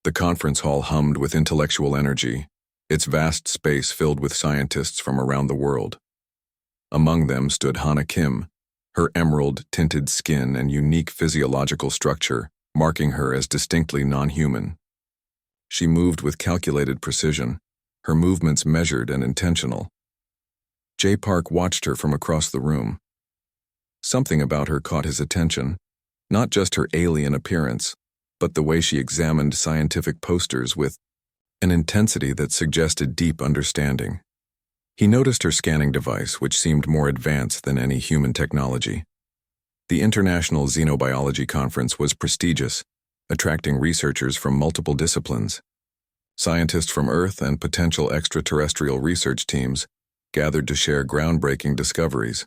The conference hall hummed with intellectual energy, its vast space filled with scientists from around the world. Among them stood Hana Kim, her emerald-tinted skin and unique physiological structure marking her as distinctly non-human. She moved with calculated precision, her movements measured and intentional. Jay Park watched her from across the room. Something about her caught his attention, not just her alien appearance, but the way she examined scientific posters with an intensity that suggested deep understanding. He noticed her scanning device, which seemed more advanced than any human technology. The International Xenobiology Conference was prestigious, attracting researchers from multiple disciplines. Scientists from Earth and potential extraterrestrial research teams gathered to share groundbreaking discoveries.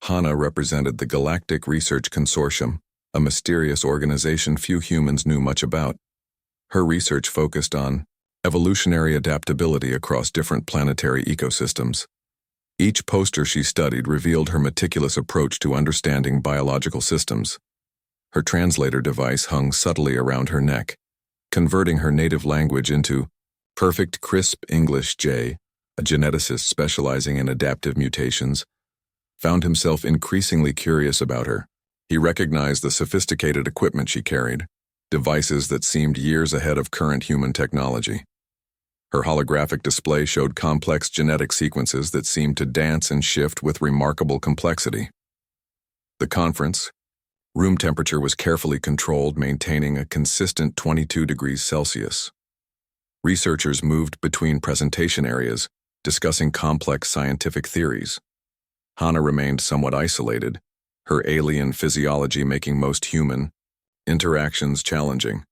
Hana represented the Galactic Research Consortium, a mysterious organization few humans knew much about. Her research focused on evolutionary adaptability across different planetary ecosystems. Each poster she studied revealed her meticulous approach to understanding biological systems. Her translator device hung subtly around her neck, converting her native language into perfect, crisp English. Jay, a geneticist specializing in adaptive mutations, found himself increasingly curious about her. He recognized the sophisticated equipment she carried, devices that seemed years ahead of current human technology. Her holographic display showed complex genetic sequences that seemed to dance and shift with remarkable complexity. The conference room temperature was carefully controlled, maintaining a consistent 22 degrees Celsius. Researchers moved between presentation areas, discussing complex scientific theories. Hana remained somewhat isolated, her alien physiology making most human interactions challenging.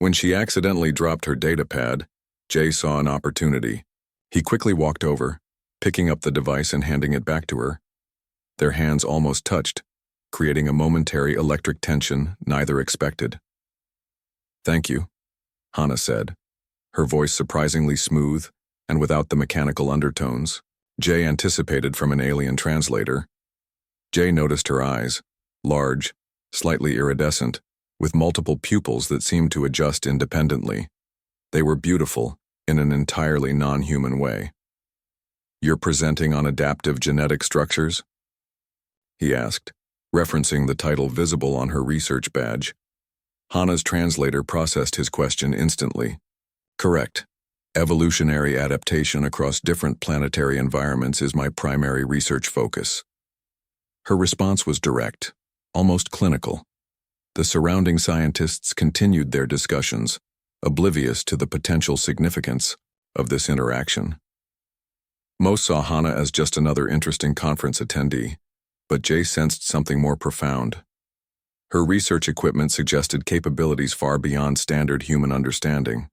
When she accidentally dropped her datapad, Jay saw an opportunity. He quickly walked over, picking up the device and handing it back to her. Their hands almost touched, creating a momentary electric tension neither expected. "Thank you," Hana said, her voice surprisingly smooth and without the mechanical undertones Jay anticipated from an alien translator. Jay noticed her eyes, large, slightly iridescent, with multiple pupils that seemed to adjust independently. They were beautiful, in an entirely non-human way. "You're presenting on adaptive genetic structures?" he asked, referencing the title visible on her research badge. Hana's translator processed his question instantly. "Correct. Evolutionary adaptation across different planetary environments is my primary research focus." Her response was direct, almost clinical. The surrounding scientists continued their discussions, oblivious to the potential significance of this interaction. Most saw Hana as just another interesting conference attendee, but Jay sensed something more profound. Her research equipment suggested capabilities far beyond standard human understanding.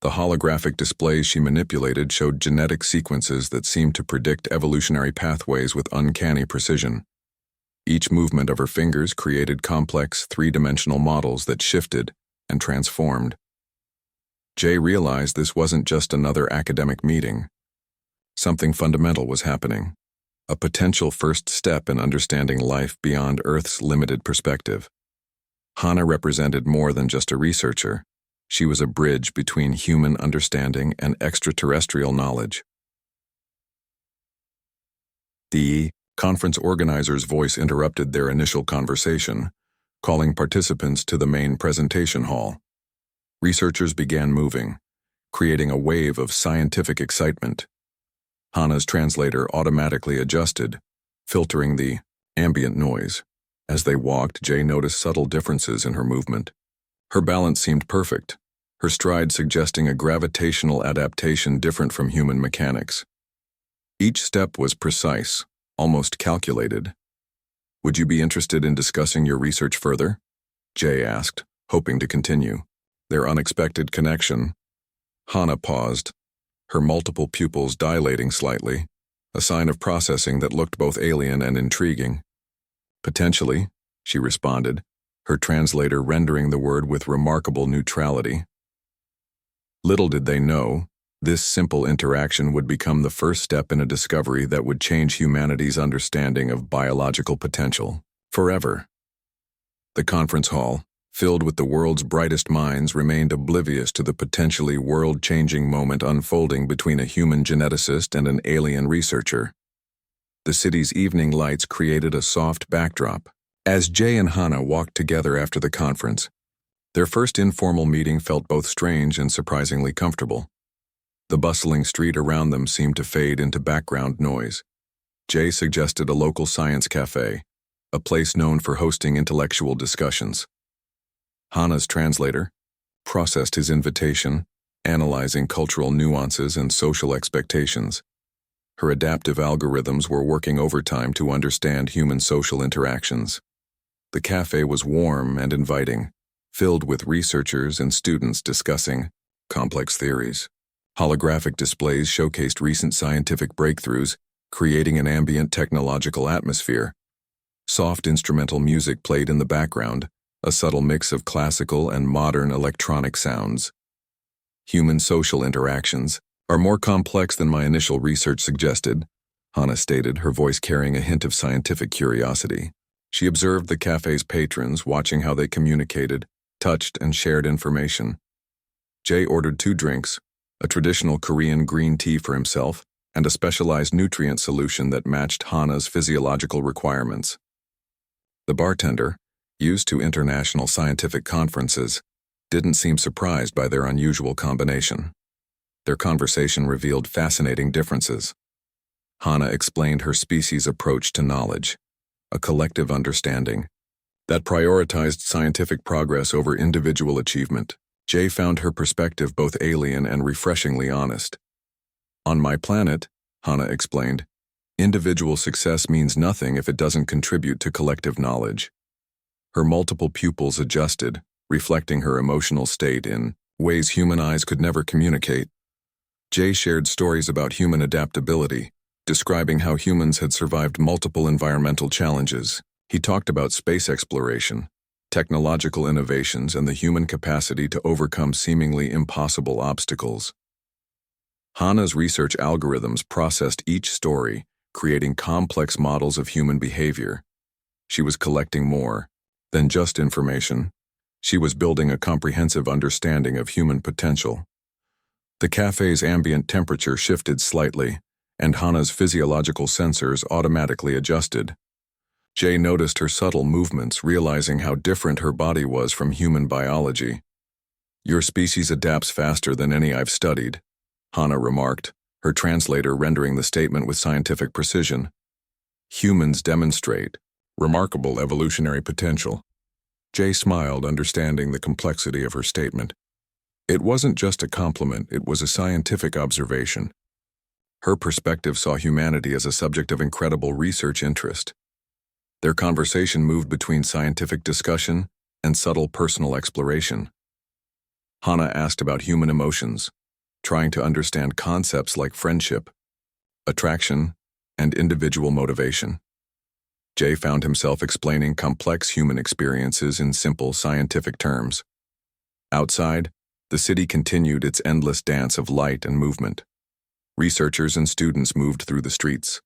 The holographic displays she manipulated showed genetic sequences that seemed to predict evolutionary pathways with uncanny precision. Each movement of her fingers created complex, three-dimensional models that shifted and transformed. Jay realized this wasn't just another academic meeting. Something fundamental was happening, a potential first step in understanding life beyond Earth's limited perspective. Hana represented more than just a researcher. She was a bridge between human understanding and extraterrestrial knowledge. The conference organizer's voice interrupted their initial conversation, calling participants to the main presentation hall. Researchers began moving, creating a wave of scientific excitement. Hana's translator automatically adjusted, filtering the ambient noise. As they walked, Jay noticed subtle differences in her movement. Her balance seemed perfect, her stride suggesting a gravitational adaptation different from human mechanics. Each step was precise, almost calculated. "Would you be interested in discussing your research further?" Jay asked, hoping to continue. Their unexpected connection. Hana paused, her multiple pupils dilating slightly, a sign of processing that looked both alien and intriguing. "Potentially," she responded, her translator rendering the word with remarkable neutrality. Little did they know, this simple interaction would become the first step in a discovery that would change humanity's understanding of biological potential forever. The conference hall, filled with the world's brightest minds, remained oblivious to the potentially world-changing moment unfolding between a human geneticist and an alien researcher. The city's evening lights created a soft backdrop. As Jay and Hana walked together after the conference, their first informal meeting felt both strange and surprisingly comfortable. The bustling street around them seemed to fade into background noise. Jay suggested a local science cafe, a place known for hosting intellectual discussions. Hana's translator processed his invitation, analyzing cultural nuances and social expectations. Her adaptive algorithms were working overtime to understand human social interactions. The cafe was warm and inviting, filled with researchers and students discussing complex theories. Holographic displays showcased recent scientific breakthroughs, creating an ambient technological atmosphere. Soft instrumental music played in the background, a subtle mix of classical and modern electronic sounds. Human social interactions are more complex than my initial research suggested, Hana stated, her voice carrying a hint of scientific curiosity. She observed the cafe's patrons, watching how they communicated, touched, and shared information. Jay ordered 2 drinks, a traditional Korean green tea for himself, and a specialized nutrient solution that matched Hana's physiological requirements. The bartender, used to international scientific conferences, didn't seem surprised by their unusual combination. Their conversation revealed fascinating differences. Hana explained her species' approach to knowledge, a collective understanding that prioritized scientific progress over individual achievement. Jay found her perspective both alien and refreshingly honest. On my planet, Hana explained, individual success means nothing if it doesn't contribute to collective knowledge. Her multiple pupils adjusted, reflecting her emotional state in ways human eyes could never communicate. Jay shared stories about human adaptability, describing how humans had survived multiple environmental challenges. He talked about space exploration, technological innovations, and the human capacity to overcome seemingly impossible obstacles. Hana's research algorithms processed each story, creating complex models of human behavior. She was collecting more than just information. She was building a comprehensive understanding of human potential. The cafe's ambient temperature shifted slightly, and Hana's physiological sensors automatically adjusted. Jay noticed her subtle movements, realizing how different her body was from human biology. Your species adapts faster than any I've studied, Hana remarked, her translator rendering the statement with scientific precision. Humans demonstrate remarkable evolutionary potential. Jay smiled, understanding the complexity of her statement. It wasn't just a compliment, it was a scientific observation. Her perspective saw humanity as a subject of incredible research interest. Their conversation moved between scientific discussion and subtle personal exploration. Hana asked about human emotions, trying to understand concepts like friendship, attraction, and individual motivation. Jay found himself explaining complex human experiences in simple scientific terms. Outside, the city continued its endless dance of light and movement. Researchers and students moved through the streets,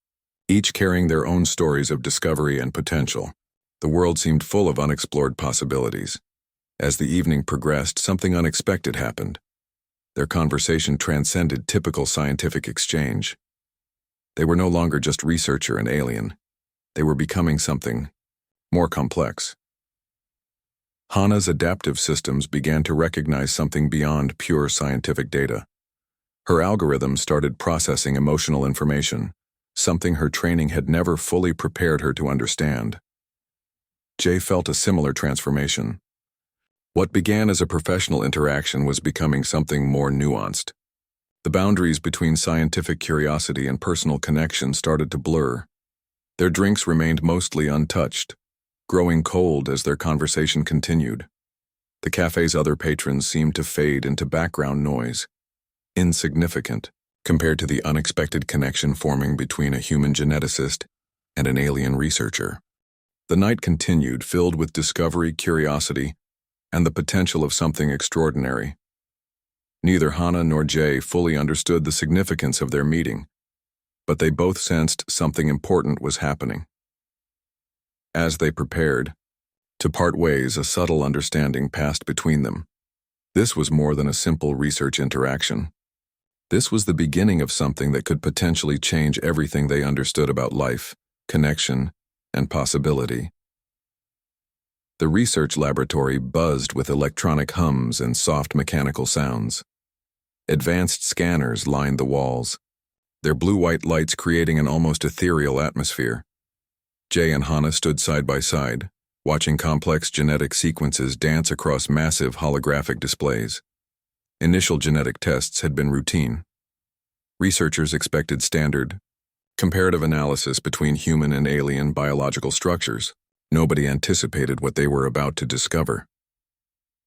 each carrying their own stories of discovery and potential. The world seemed full of unexplored possibilities. As the evening progressed, something unexpected happened. Their conversation transcended typical scientific exchange. They were no longer just researcher and alien. They were becoming something more complex. Hana's adaptive systems began to recognize something beyond pure scientific data. Her algorithms started processing emotional information, something her training had never fully prepared her to understand. Jay felt a similar transformation. What began as a professional interaction was becoming something more nuanced. The boundaries between scientific curiosity and personal connection started to blur. Their drinks remained mostly untouched, growing cold as their conversation continued. The cafe's other patrons seemed to fade into background noise, insignificant compared to the unexpected connection forming between a human geneticist and an alien researcher. The night continued, filled with discovery, curiosity, and the potential of something extraordinary. Neither Hana nor Jay fully understood the significance of their meeting, but they both sensed something important was happening. As they prepared To part ways, a subtle understanding passed between them. This was more than a simple research interaction. This was the beginning of something that could potentially change everything they understood about life, connection, and possibility. The research laboratory buzzed with electronic hums and soft mechanical sounds. Advanced scanners lined the walls, their blue-white lights creating an almost ethereal atmosphere. Jay and Hannah stood side by side, watching complex genetic sequences dance across massive holographic displays. Initial genetic tests had been routine. Researchers expected standard, comparative analysis between human and alien biological structures. Nobody anticipated what they were about to discover.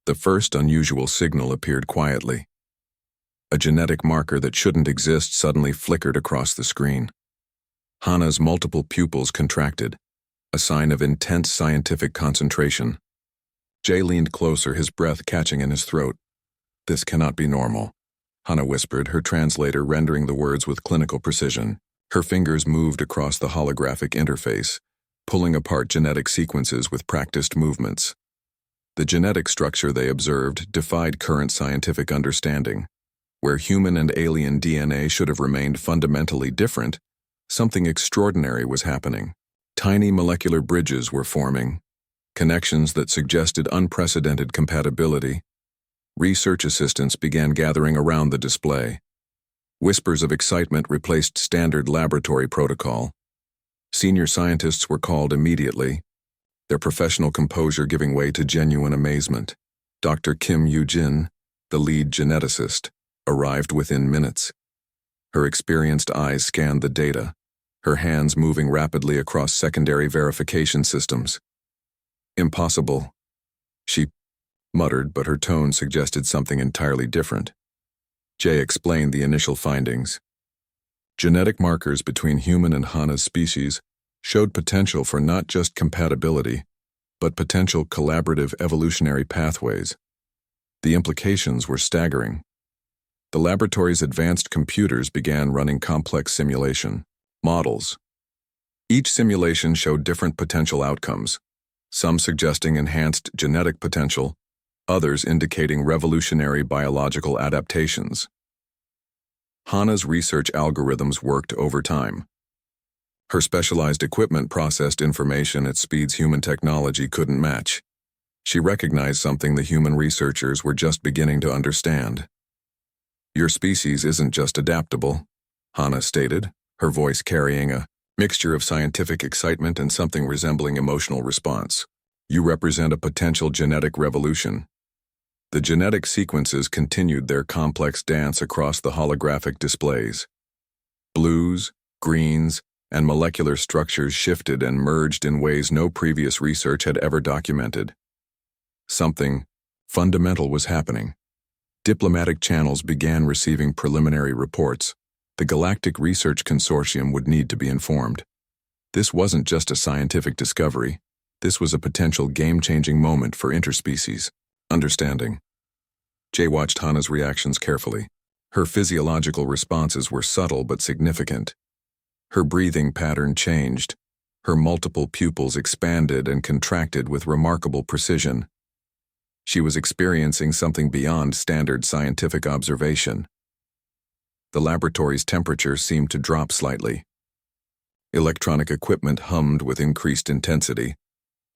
The first unusual signal appeared quietly. A genetic marker that shouldn't exist suddenly flickered across the screen. Hannah's multiple pupils contracted, a sign of intense scientific concentration. Jay leaned closer, his breath catching in his throat. "This cannot be normal," Hannah whispered, her translator rendering the words with clinical precision. Her fingers moved across the holographic interface, pulling apart genetic sequences with practiced movements. The genetic structure they observed defied current scientific understanding. Where human and alien DNA should have remained fundamentally different, something extraordinary was happening. Tiny molecular bridges were forming, connections that suggested unprecedented compatibility. Research assistants began gathering around the display. Whispers of excitement replaced standard laboratory protocol. Senior scientists were called immediately, their professional composure giving way to genuine amazement. Dr. Kim Yoo-jin, the lead geneticist, arrived within minutes. Her experienced eyes scanned the data, her hands moving rapidly across secondary verification systems. "Impossible," she muttered, but her tone suggested something entirely different. Jay explained the initial findings. Genetic markers between human and Hannah's species showed potential for not just compatibility, but potential collaborative evolutionary pathways. The implications were staggering. The laboratory's advanced computers began running complex simulation models. Each simulation showed different potential outcomes, some suggesting enhanced genetic potential, others indicating revolutionary biological adaptations. Hannah's research algorithms worked overtime. Her specialized equipment processed information at speeds human technology couldn't match. She recognized something the human researchers were just beginning to understand. "Your species isn't just adaptable," Hannah stated, her voice carrying a mixture of scientific excitement and something resembling emotional response. "You represent a potential genetic revolution." The genetic sequences continued their complex dance across the holographic displays. Blues, greens, and molecular structures shifted and merged in ways no previous research had ever documented. Something fundamental was happening. Diplomatic channels began receiving preliminary reports. The Galactic Research Consortium would need to be informed. This wasn't just a scientific discovery. This was a potential game-changing moment for interspecies understanding. Jay watched Hannah's reactions carefully. Her physiological responses were subtle but significant. Her breathing pattern changed. Her multiple pupils expanded and contracted with remarkable precision. She was experiencing something beyond standard scientific observation. The laboratory's temperature seemed to drop slightly. Electronic equipment hummed with increased intensity.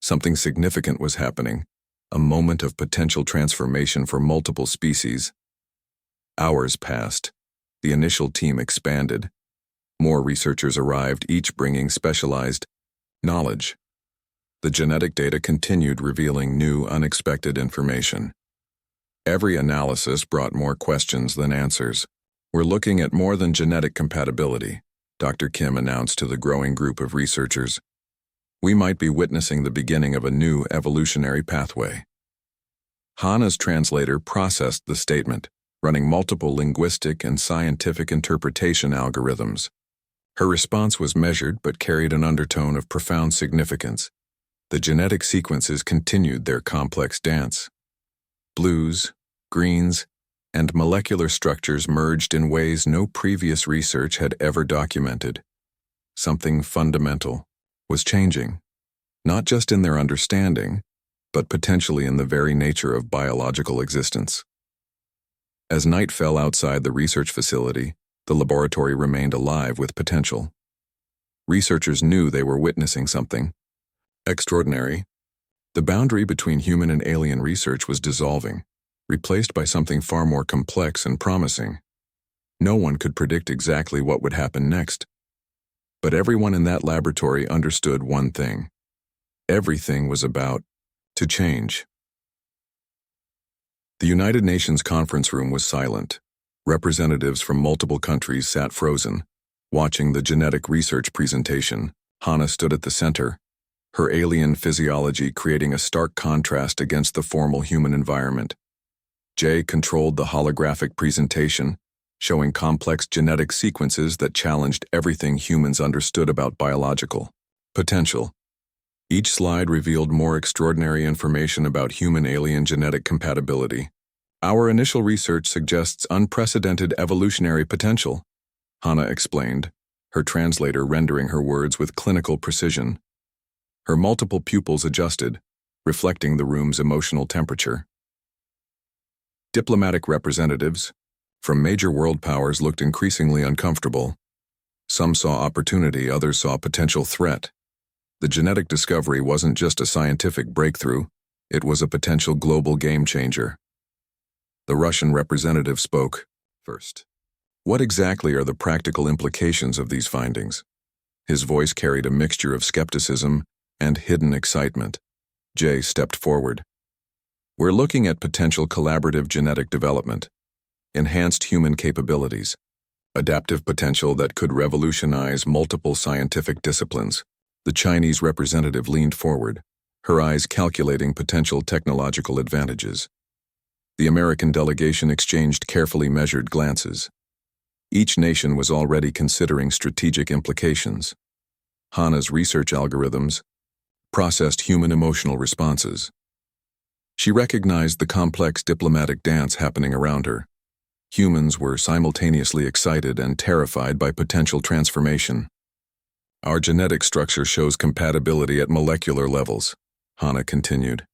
Something significant was happening, a moment of potential transformation for multiple species. Hours passed. The initial team expanded. More researchers arrived, each bringing specialized knowledge. The genetic data continued revealing new, unexpected information. Every analysis brought more questions than answers. "We're looking at more than genetic compatibility," Dr. Kim announced to the growing group of researchers. "We might be witnessing the beginning of a new evolutionary pathway." Hannah's translator processed the statement, running multiple linguistic and scientific interpretation algorithms. Her response was measured but carried an undertone of profound significance. The genetic sequences continued their complex dance. Blues, greens, and molecular structures merged in ways no previous research had ever documented. Something fundamental was changing, not just in their understanding, but potentially in the very nature of biological existence. As night fell outside the research facility, the laboratory remained alive with potential. Researchers knew they were witnessing something extraordinary. The boundary between human and alien research was dissolving, replaced by something far more complex and promising. No one could predict exactly what would happen next. But everyone in that laboratory understood one thing. Everything was about to change. The United Nations conference room was silent. Representatives from multiple countries sat frozen, watching the genetic research presentation. Hana stood at the center, her alien physiology creating a stark contrast against the formal human environment. Jay controlled the holographic presentation, showing complex genetic sequences that challenged everything humans understood about biological potential. Each slide revealed more extraordinary information about human-alien genetic compatibility. Our initial research suggests unprecedented evolutionary potential, Hana explained, her translator rendering her words with clinical precision. Her multiple pupils adjusted, reflecting the room's emotional temperature. Diplomatic representatives from major world powers looked increasingly uncomfortable. Some saw opportunity, others saw potential threat. The genetic discovery wasn't just a scientific breakthrough, it was a potential global game-changer. The Russian representative spoke first. What exactly are the practical implications of these findings? His voice carried a mixture of skepticism and hidden excitement. Jay stepped forward. We're looking at potential collaborative genetic development, enhanced human capabilities, adaptive potential that could revolutionize multiple scientific disciplines. The Chinese representative leaned forward, her eyes calculating potential technological advantages. The American delegation exchanged carefully measured glances. Each nation was already considering strategic implications. Hana's research algorithms processed human emotional responses. She recognized the complex diplomatic dance happening around her. Humans were simultaneously excited and terrified by potential transformation. Our genetic structure shows compatibility at molecular levels, Hana continued.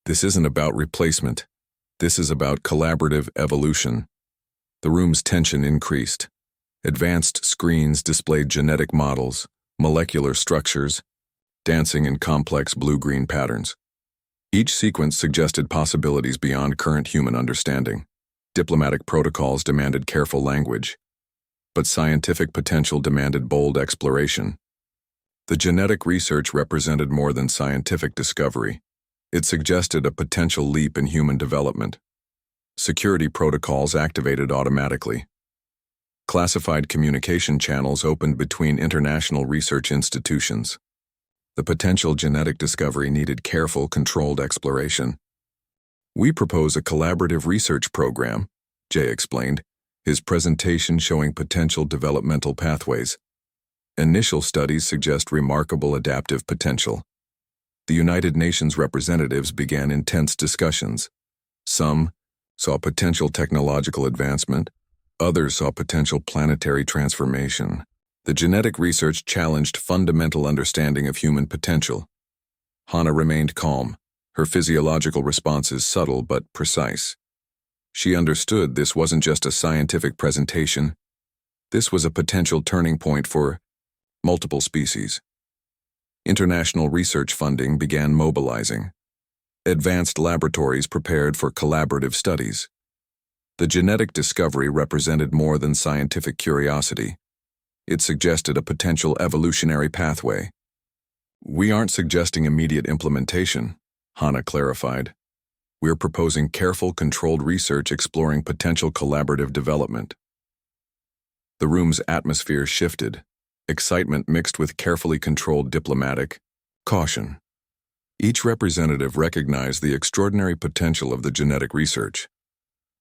This isn't about replacement. This is about collaborative evolution. The room's tension increased. Advanced screens displayed genetic models, molecular structures, dancing in complex blue-green patterns. Each sequence suggested possibilities beyond current human understanding. Diplomatic protocols demanded careful language, but scientific potential demanded bold exploration. The genetic research represented more than scientific discovery. It suggested a potential leap in human development. Security protocols activated automatically. Classified communication channels opened between international research institutions. The potential genetic discovery needed careful, controlled exploration. We propose a collaborative research program, Jay explained, his presentation showing potential developmental pathways. Initial studies suggest remarkable adaptive potential. The United Nations representatives began intense discussions. Some saw potential technological advancement, others saw potential planetary transformation. The genetic research challenged fundamental understanding of human potential. Hana remained calm, her physiological responses subtle but precise. She understood this wasn't just a scientific presentation. This was a potential turning point for multiple species. International research funding began mobilizing. Advanced laboratories prepared for collaborative studies. The genetic discovery represented more than scientific curiosity. It suggested a potential evolutionary pathway. We aren't suggesting immediate implementation, Hana clarified. We're proposing careful, controlled research exploring potential collaborative development. The room's atmosphere shifted, excitement mixed with carefully controlled diplomatic caution. Each representative recognized the extraordinary potential of the genetic research.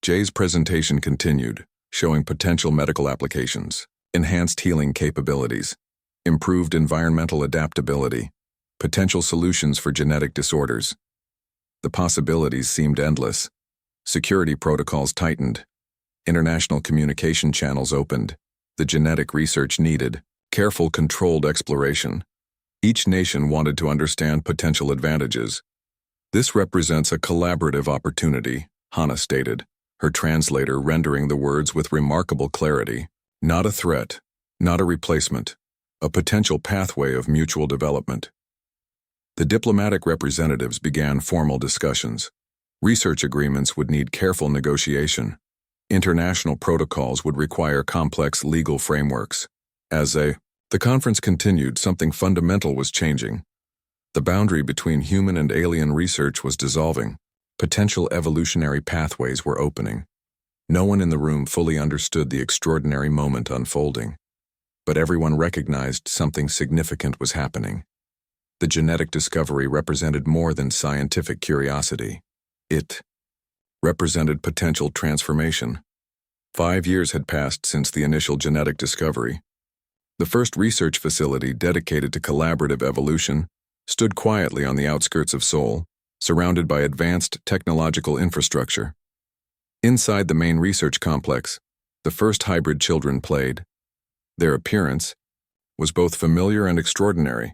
Jay's presentation continued, showing potential medical applications, enhanced healing capabilities, improved environmental adaptability, potential solutions for genetic disorders. The possibilities seemed endless. Security protocols tightened. International communication channels opened. The genetic research needed careful, controlled exploration. Each nation wanted to understand potential advantages. This represents a collaborative opportunity, Hana stated, her translator rendering the words with remarkable clarity. Not a threat, not a replacement, a potential pathway of mutual development. The diplomatic representatives began formal discussions. Research agreements would need careful negotiation. International protocols would require complex legal frameworks. The conference continued, something fundamental was changing. The boundary between human and alien research was dissolving. Potential evolutionary pathways were opening. No one in the room fully understood the extraordinary moment unfolding, but everyone recognized something significant was happening. The genetic discovery represented more than scientific curiosity. It represented potential transformation. 5 years had passed since the initial genetic discovery. The first research facility dedicated to collaborative evolution stood quietly on the outskirts of Seoul, surrounded by advanced technological infrastructure. Inside the main research complex, the first hybrid children played. Their appearance was both familiar and extraordinary.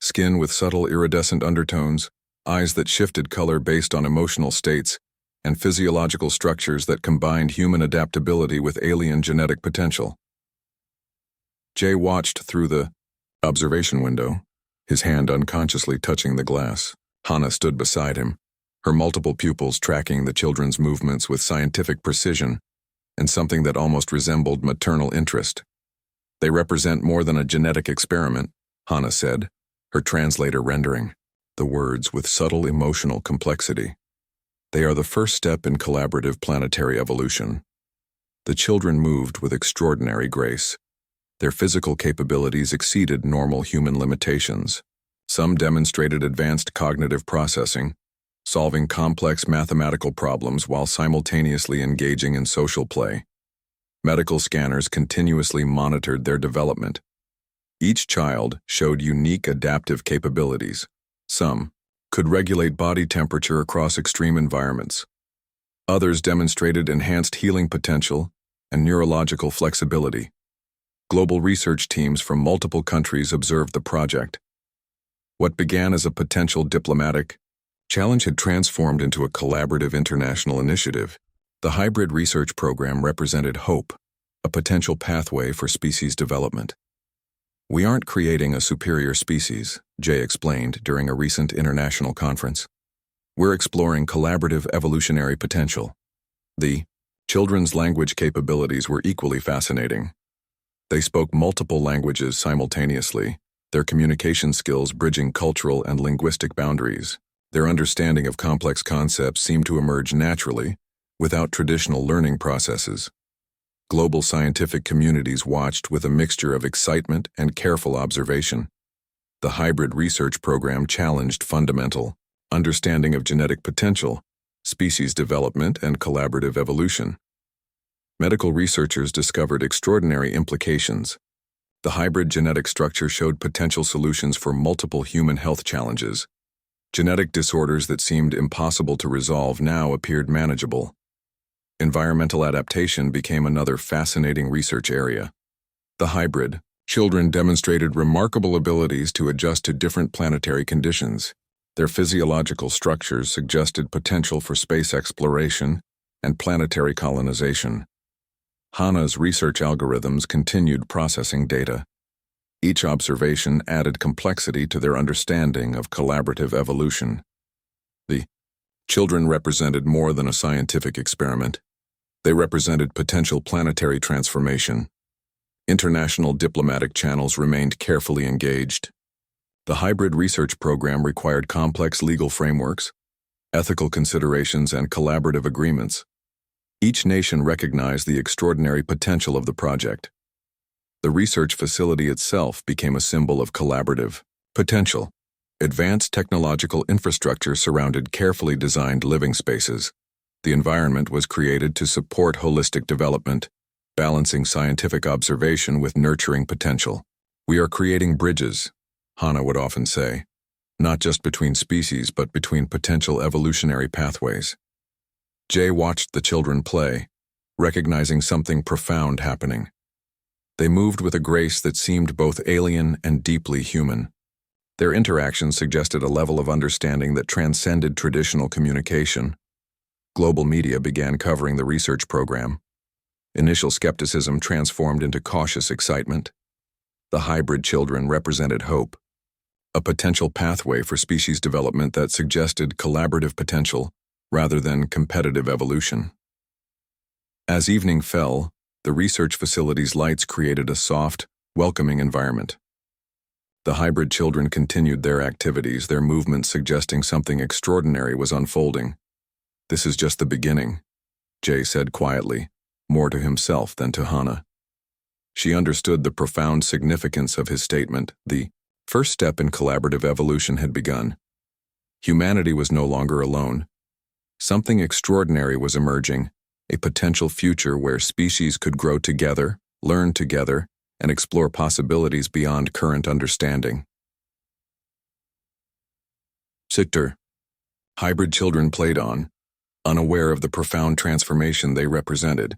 Skin with subtle iridescent undertones, eyes that shifted color based on emotional states, and physiological structures that combined human adaptability with alien genetic potential. Jay watched through the observation window, his hand unconsciously touching the glass. Hana stood beside him, her multiple pupils tracking the children's movements with scientific precision and something that almost resembled maternal interest. They represent more than a genetic experiment, Hana said, her translator rendering the words with subtle emotional complexity. They are the first step in collaborative planetary evolution. The children moved with extraordinary grace. Their physical capabilities exceeded normal human limitations. Some demonstrated advanced cognitive processing, solving complex mathematical problems while simultaneously engaging in social play. Medical scanners continuously monitored their development. Each child showed unique adaptive capabilities. Some could regulate body temperature across extreme environments. Others demonstrated enhanced healing potential and neurological flexibility. Global research teams from multiple countries observed the project. What began as a potential diplomatic challenge had transformed into a collaborative international initiative. The hybrid research program represented hope, a potential pathway for species development. We aren't creating a superior species, Jay explained during a recent international conference. We're exploring collaborative evolutionary potential. The children's language capabilities were equally fascinating. They spoke multiple languages simultaneously, their communication skills bridging cultural and linguistic boundaries. Their understanding of complex concepts seemed to emerge naturally, without traditional learning processes. Global scientific communities watched with a mixture of excitement and careful observation. The hybrid research program challenged fundamental understanding of genetic potential, species development, and collaborative evolution. Medical researchers discovered extraordinary implications. The hybrid genetic structure showed potential solutions for multiple human health challenges. Genetic disorders that seemed impossible to resolve now appeared manageable. Environmental adaptation became another fascinating research area. The hybrid children demonstrated remarkable abilities to adjust to different planetary conditions. Their physiological structures suggested potential for space exploration and planetary colonization. Hana's research algorithms continued processing data. Each observation added complexity to their understanding of collaborative evolution. The children represented more than a scientific experiment. They represented potential planetary transformation. International diplomatic channels remained carefully engaged. The hybrid research program required complex legal frameworks, ethical considerations, and collaborative agreements. Each nation recognized the extraordinary potential of the project. The research facility itself became a symbol of collaborative potential. Advanced technological infrastructure surrounded carefully designed living spaces. The environment was created to support holistic development, balancing scientific observation with nurturing potential. We are creating bridges, Hana would often say, not just between species but between potential evolutionary pathways. Jay watched the children play, recognizing something profound happening. They moved with a grace that seemed both alien and deeply human. Their interactions suggested a level of understanding that transcended traditional communication. Global media began covering the research program. Initial skepticism transformed into cautious excitement. The hybrid children represented hope, a potential pathway for species development that suggested collaborative potential rather than competitive evolution. As evening fell, the research facility's lights created a soft, welcoming environment. The hybrid children continued their activities, their movements suggesting something extraordinary was unfolding. "This is just the beginning," Jay said quietly, more to himself than to Hannah. She understood the profound significance of his statement. The first step in collaborative evolution had begun. Humanity was no longer alone. Something extraordinary was emerging, a potential future where species could grow together, learn together, and explore possibilities beyond current understanding. Sector. Hybrid children played on, unaware of the profound transformation they represented.